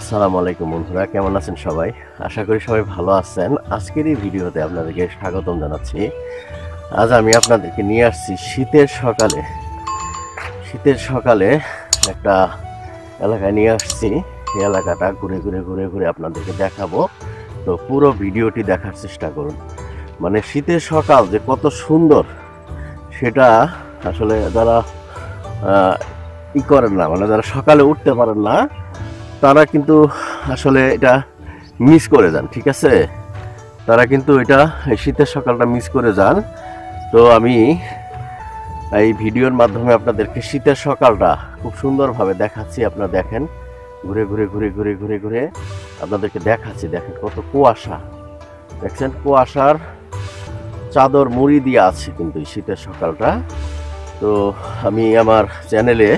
আসসালামু আলাইকুম বন্ধুরা, কেমন আছেন সবাই? আশা করি সবাই ভালো আছেন। আজকের এই ভিডিওতে আপনাদেরকে স্বাগতম জানাচ্ছি। আজ আমি আপনাদেরকে নিয়ে আসছি শীতের সকালে একটা এলাকায় নিয়ে আসছি। এই এলাকাটা ঘুরে ঘুরে আপনাদেরকে দেখাবো। তো পুরো ভিডিওটি দেখার চেষ্টা করুন। মানে শীতের সকাল যে কত সুন্দর সেটা আসলে যারা করেন না, মানে যারা সকালে উঠতে পারেন না তারা কিন্তু আসলে এটা মিস করে যান। ঠিক আছে, তারা কিন্তু এটা শীতের সকালটা মিস করে যান। তো আমি এই ভিডিওর মাধ্যমে আপনাদেরকে শীতের সকালটা খুব সুন্দরভাবে দেখাচ্ছি। আপনারা দেখেন, ঘুরে ঘুরে আপনাদেরকে দেখাচ্ছি। দেখেন কত কুয়াশা, দেখছেন কুয়াশার চাদর মুড়ি দিয়ে আছে কিন্তু এই শীতের সকালটা। তো আমি আমার চ্যানেলে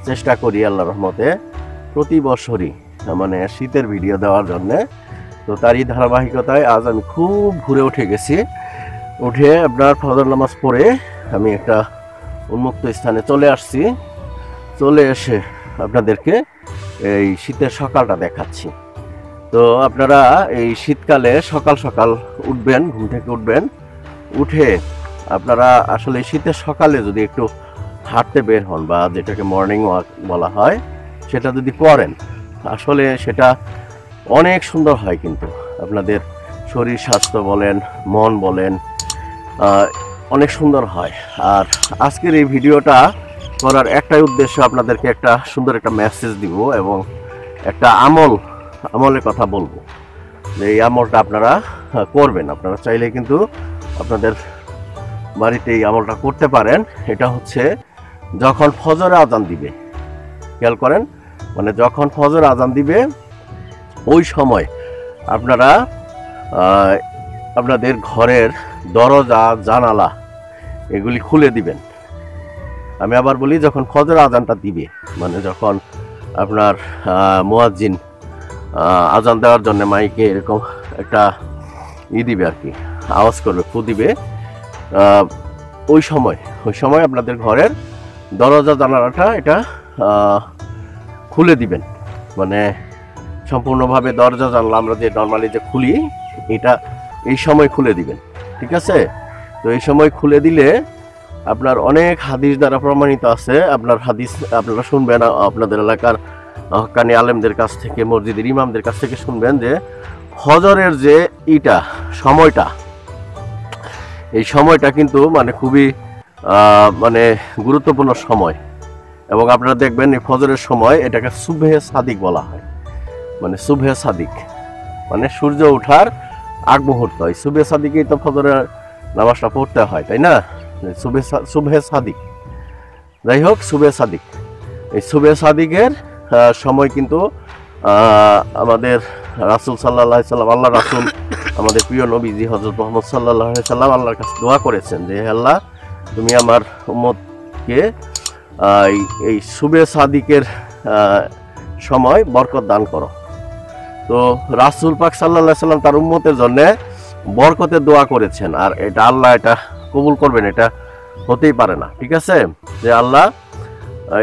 চেষ্টা করি আল্লাহর রহমতে প্রতি বছরই মানে শীতের ভিডিও দেওয়ার জন্যে। তো তারই ধারাবাহিকতায় আজ আমি খুব ঘুরে উঠে গেছি। উঠে আপনার ফজর নামাজ পড়ে আমি একটা উন্মুক্ত স্থানে চলে আসছি। চলে এসে আপনাদেরকে এই শীতের সকালটা দেখাচ্ছি। তো আপনারা এই শীতকালে সকাল সকাল উঠবেন, ঘুম থেকে উঠবেন, উঠে আপনারা আসলে শীতের সকালে যদি একটু হাঁটতে বের হন বা যেটাকে মর্নিং ওয়াক বলা হয়, সেটা যদি করেন আসলে সেটা অনেক সুন্দর হয়। কিন্তু আপনাদের শরীর স্বাস্থ্য বলেন, মন বলেন, অনেক সুন্দর হয়। আর আজকের এই ভিডিওটা করার একটাই উদ্দেশ্য, আপনাদেরকে একটা সুন্দর একটা মেসেজ দিব এবং একটা আমলের কথা বলবো যে এই আমলটা আপনারা করবেন। আপনারা চাইলে কিন্তু আপনাদের বাড়িতে এই আমলটা করতে পারেন। এটা হচ্ছে যখন ফজরে আজান দিবে, খেয়াল করেন, মানে যখন ফজর আজান দিবে ওই সময় আপনারা আপনাদের ঘরের দরজা জানালা এগুলি খুলে দিবেন। আমি আবার বলি, যখন ফজর আজানটা দিবে মানে যখন আপনার মুয়াজ্জিন আজান দেওয়ার জন্য মাইকে এরকম একটা দিবে আর কি, আওয়াজ করবে, ফু দিবে, ওই সময় আপনাদের ঘরের দরজা জানালাটা এটা খুলে দিবেন। মানে সম্পূর্ণভাবে দরজা জানলা আমরা যে নর্মালি যে খুলি, এটা এই সময় খুলে দিবেন। ঠিক আছে? তো এই সময় খুলে দিলে আপনার অনেক হাদিস দ্বারা প্রমাণিত আছে। আপনার হাদিস আপনারা শুনবেন আপনাদের এলাকার হক্কানি আলেমদের কাছ থেকে, মসজিদের ইমামদের কাছ থেকে শুনবেন যে ফজরের যে সময়টা, এই সময়টা কিন্তু মানে খুবই মানে গুরুত্বপূর্ণ সময়। এবং আপনারা দেখবেন এই ফজরের সময় এটাকে সুবহে সাদিক বলা হয়। মানে সুবহে সাদিক মানে সূর্য ওঠার আগ মুহূর্ত। এই সুবহে সাদিকেই তো ফজরের নামাজটা পড়তে হয়, তাই না? সুবহে সাদিক, যাই হোক, সুবহে সাদিক, এই সুবহে সাদিকের সময় কিন্তু আমাদের রাসূল সাল্লাল্লাহু আলাইহি সাল্লাম, আল্লাহ রাসূল আমাদের প্রিয় নবীজি হযরত মুহাম্মদ সাল্লাল্লাহু আলাইহি সাল্লাম আল্লাহর কাছে দোয়া করেছেন যে হে আল্লাহ, তুমি আমার উম্মতকে এই সুবহে সাদিকের সময় বরকত দান করো। তো রাসূল পাক সাল্লাল্লাহু আলাইহি সাল্লাম তার উম্মতের জন্য বরকতের দোয়া করেছেন। আর এটা আল্লাহ এটা কবুল করবেন, এটা হতেই পারে না। ঠিক আছে, যে আল্লাহ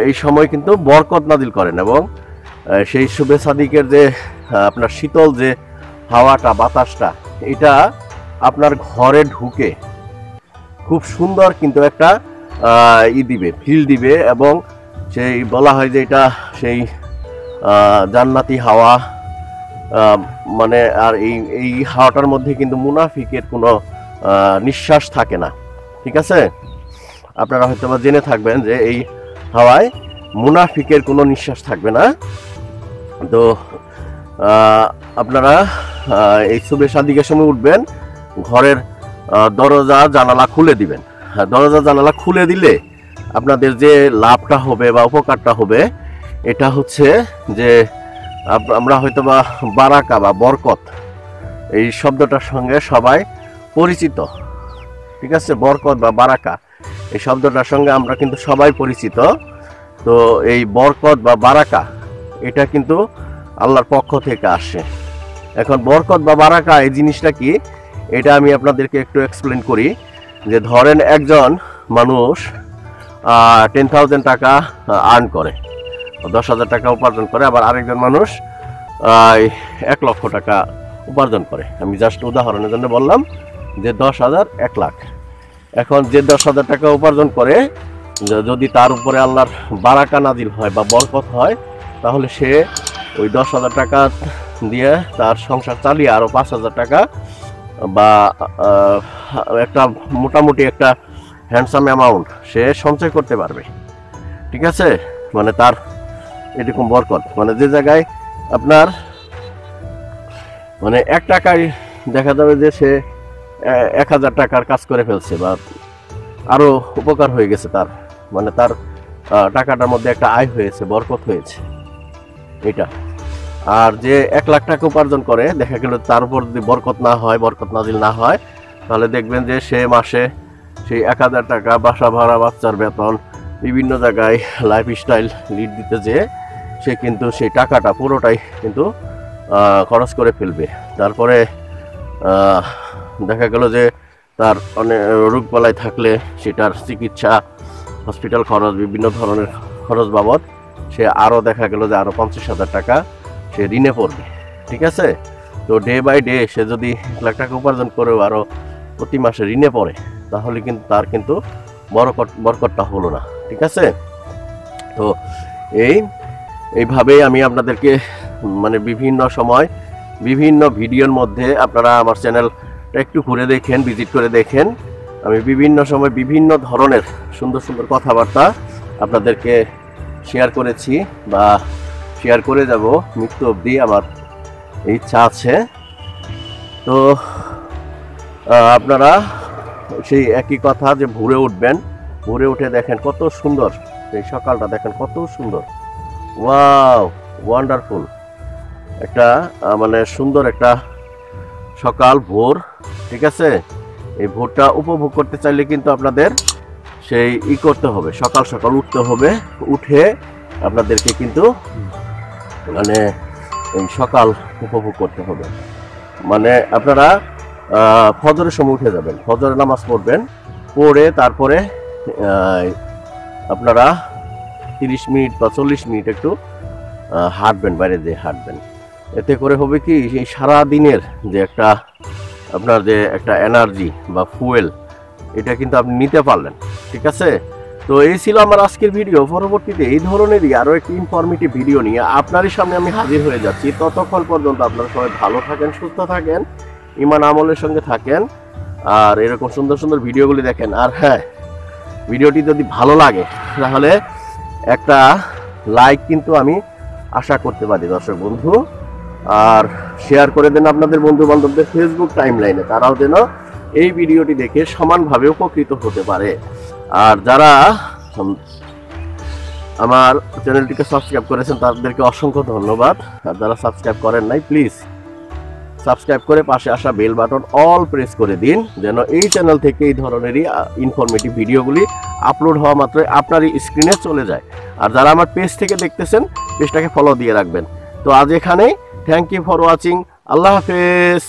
এই সময় কিন্তু বরকত নাজিল করেন এবং সেই সুবহে সাদিকের যে আপনার শীতল যে হাওয়াটা, বাতাসটা, এটা আপনার ঘরে ঢুকে খুব সুন্দর কিন্তু একটা দিবে, ফিল দিবে। এবং সেই বলা হয় যে এটা সেই জান্নাতি হাওয়া। মানে আর এই হাওয়াটার মধ্যে কিন্তু মুনাফিকের কোনো নিঃশ্বাস থাকে না। ঠিক আছে, আপনারা হয়তো বা জেনে থাকবেন যে এই হাওয়ায় মুনাফিকের কোনো নিঃশ্বাস থাকবে না। তো আপনারা এই সুবহে সাদিকের সময় উঠবেন, ঘরের দরজা জানালা খুলে দিবেন। দরজা জানালা খুলে দিলে আপনাদের যে লাভটা হবে বা উপকারটা হবে, এটা হচ্ছে যে আমরা হয়তো বা বারাকা বা বরকত এই শব্দটার সঙ্গে সবাই পরিচিত। ঠিক আছে, বরকত বা বারাকা এই শব্দটার সঙ্গে আমরা কিন্তু সবাই পরিচিত। তো এই বরকত বা বারাকা এটা কিন্তু আল্লাহর পক্ষ থেকে আসে। এখন বরকত বা বারাকা এই জিনিসটা কি, এটা আমি আপনাদেরকে একটু এক্সপ্লেন করি। যে ধরেন একজন মানুষ 10,000 টাকা আর্ন করে 10,000 টাকা উপার্জন করে, আবার আরেকজন মানুষ 1 লক্ষ টাকা উপার্জন করে। আমি জাস্ট উদাহরণের জন্য বললাম যে 10,000 1 লাখ। এখন যে 10,000 টাকা উপার্জন করে যদি তার উপরে আল্লাহর বারাকা নাজিল হয় বা বরকত হয়, তাহলে সে ওই 10,000 টাকা দিয়ে তার সংসার চালিয়ে আরও 5,000 টাকা বা একটা মোটামুটি একটা হ্যান্ডসাম অ্যামাউন্ট সে সঞ্চয় করতে পারবে। ঠিক আছে, মানে তার এরকম বরকত, মানে যে জায়গায় আপনার মানে 1 টাকায় দেখা যাবে যে সে 1,000 টাকার কাজ করে ফেলছে বা আরও উপকার হয়ে গেছে তার, মানে তার টাকাটার মধ্যে একটা আয় হয়েছে, বরকত হয়েছে এটা। আর যে 1 লাখ টাকা উপার্জন করে দেখা গেল তার উপর যদি বরকত না হয়, বরকত নাজিল না হয়, তাহলে দেখবেন যে সে মাসে সেই 1,000 টাকা বাসা ভাড়া, বাচ্চার বেতন, বিভিন্ন জায়গায় লাইফস্টাইল লিড দিতে যেয়ে সে কিন্তু সেই টাকাটা পুরোটাই কিন্তু খরচ করে ফেলবে। তারপরে দেখা গেল যে তার অনেক রোগবালাই থাকলে সেটার চিকিৎসা, হসপিটাল খরচ, বিভিন্ন ধরনের খরচ বাবদ সে আরও দেখা গেল যে আরও 50,000 টাকা সে ঋণে পড়বে। ঠিক আছে, তো ডে বাই ডে সে যদি 1 লাখ টাকা উপার্জন করেও আরও প্রতি মাসে ঋণে পড়ে, তাহলে কিন্তু তার কিন্তু বরকতটা হলো না। ঠিক আছে, তো এইভাবেই আমি আপনাদেরকে মানে বিভিন্ন সময় বিভিন্ন ভিডিওর মধ্যে আপনারা আমার চ্যানেলটা একটু ঘুরে দেখেন, ভিজিট করে দেখেন। আমি বিভিন্ন সময় বিভিন্ন ধরনের সুন্দর সুন্দর কথাবার্তা আপনাদেরকে শেয়ার করেছি বা শেয়ার করে যাব মৃত্যু অবধি, আমার ইচ্ছা আছে। তো আপনারা সেই একই কথা যে ভোরে উঠবেন, ভোরে উঠে দেখেন কত সুন্দর সেই সকালটা, দেখেন কত সুন্দর, ওয়াও, ওয়ান্ডারফুল একটা মানে সুন্দর একটা সকাল, ভোর। ঠিক আছে, এই ভোরটা উপভোগ করতে চাইলে কিন্তু আপনাদের সেই করতে হবে, সকাল সকাল উঠতে হবে। উঠে আপনাদেরকে কিন্তু মানে এই সকাল উপভোগ করতে হবে। মানে আপনারা ফজরের সময় উঠে যাবেন, ফজরের নামাজ পড়বেন, পড়ে তারপরে আপনারা 30 মিনিট বা 40 মিনিট একটু হাঁটবেন, বাইরে দিয়ে হাঁটবেন। এতে করে হবে কি, এই সারা দিনের যে একটা আপনার যে একটা এনার্জি বা ফুয়েল, এটা কিন্তু আপনি নিতে পারলেন। ঠিক আছে, তো এই ছিল আমার আজকের ভিডিও। পরবর্তীতে এই ধরনেরই আরও একটি ইনফরমেটিভ ভিডিও নিয়ে আপনারই সামনে আমি হাজির হয়ে যাচ্ছি। ততক্ষণ পর্যন্ত আপনারা সবাই ভালো থাকেন, সুস্থ থাকেন, ইমান আমলের সঙ্গে থাকেন, আর এরকম সুন্দর সুন্দর ভিডিওগুলি দেখেন। আর হ্যাঁ, ভিডিওটি যদি ভালো লাগে তাহলে একটা লাইক কিন্তু আমি আশা করতে পারি দর্শক বন্ধু, আর শেয়ার করে দেন আপনাদের বন্ধু বান্ধবদের ফেসবুক টাইমলাইনে, তারাও যেন এই ভিডিওটি দেখে সমানভাবে উপকৃত হতে পারে। আর যারা আমার চ্যানেলটিকে সাবস্ক্রাইব করেছেন তাদেরকে অসংখ্য ধন্যবাদ। আর যারা সাবস্ক্রাইব করেন নাই, প্লিজ সাবস্ক্রাইব করে পাশে আসা বেল বাটন অল প্রেস করে দিন, যেন এই চ্যানেল থেকে এই ধরনেরই ইনফরমেটিভ ভিডিওগুলি আপলোড হওয়া মাত্রই আপনারই স্ক্রিনে চলে যায়। আর যারা আমার পেজ থেকে দেখতেছেন, পেজটাকে ফলো দিয়ে রাখবেন। তো আজ এখানেই, থ্যাংক ইউ ফর ওয়াচিং, আল্লাহ হাফেজ।